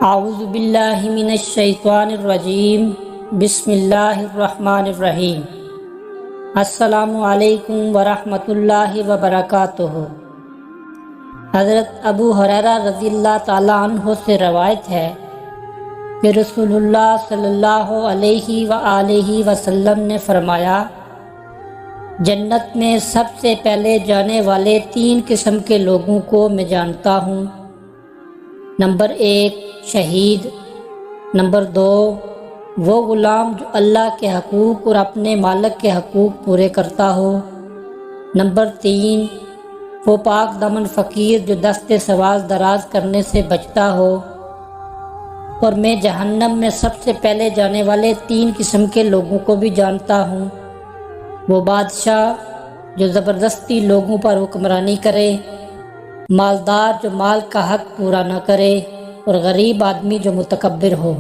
اعوذ باللہ من الشیطان الرجیم بسم اللہ الرحمن الرحیم۔ السلام علیکم ورحمۃ اللہ وبرکاتہ۔ حضرت ابو ہریرہ رضی اللہ تعالیٰ عنہ سے روایت ہے کہ رسول اللہ صلی اللہ علیہ وآلہ وسلم نے فرمایا، جنت میں سب سے پہلے جانے والے 3 قسم کے لوگوں کو میں جانتا ہوں۔ نمبر 1 شہید، نمبر 2 وہ غلام جو اللہ کے حقوق اور اپنے مالک کے حقوق پورے کرتا ہو، نمبر 3 وہ پاک دامن فقیر جو دست سواز دراز کرنے سے بچتا ہو۔ اور میں جہنم میں سب سے پہلے جانے والے 3 قسم کے لوگوں کو بھی جانتا ہوں۔ وہ بادشاہ جو زبردستی لوگوں پر حکمرانی کرے، مالدار جو مال کا حق پورا نہ کرے، اور غریب آدمی جو متکبر ہو۔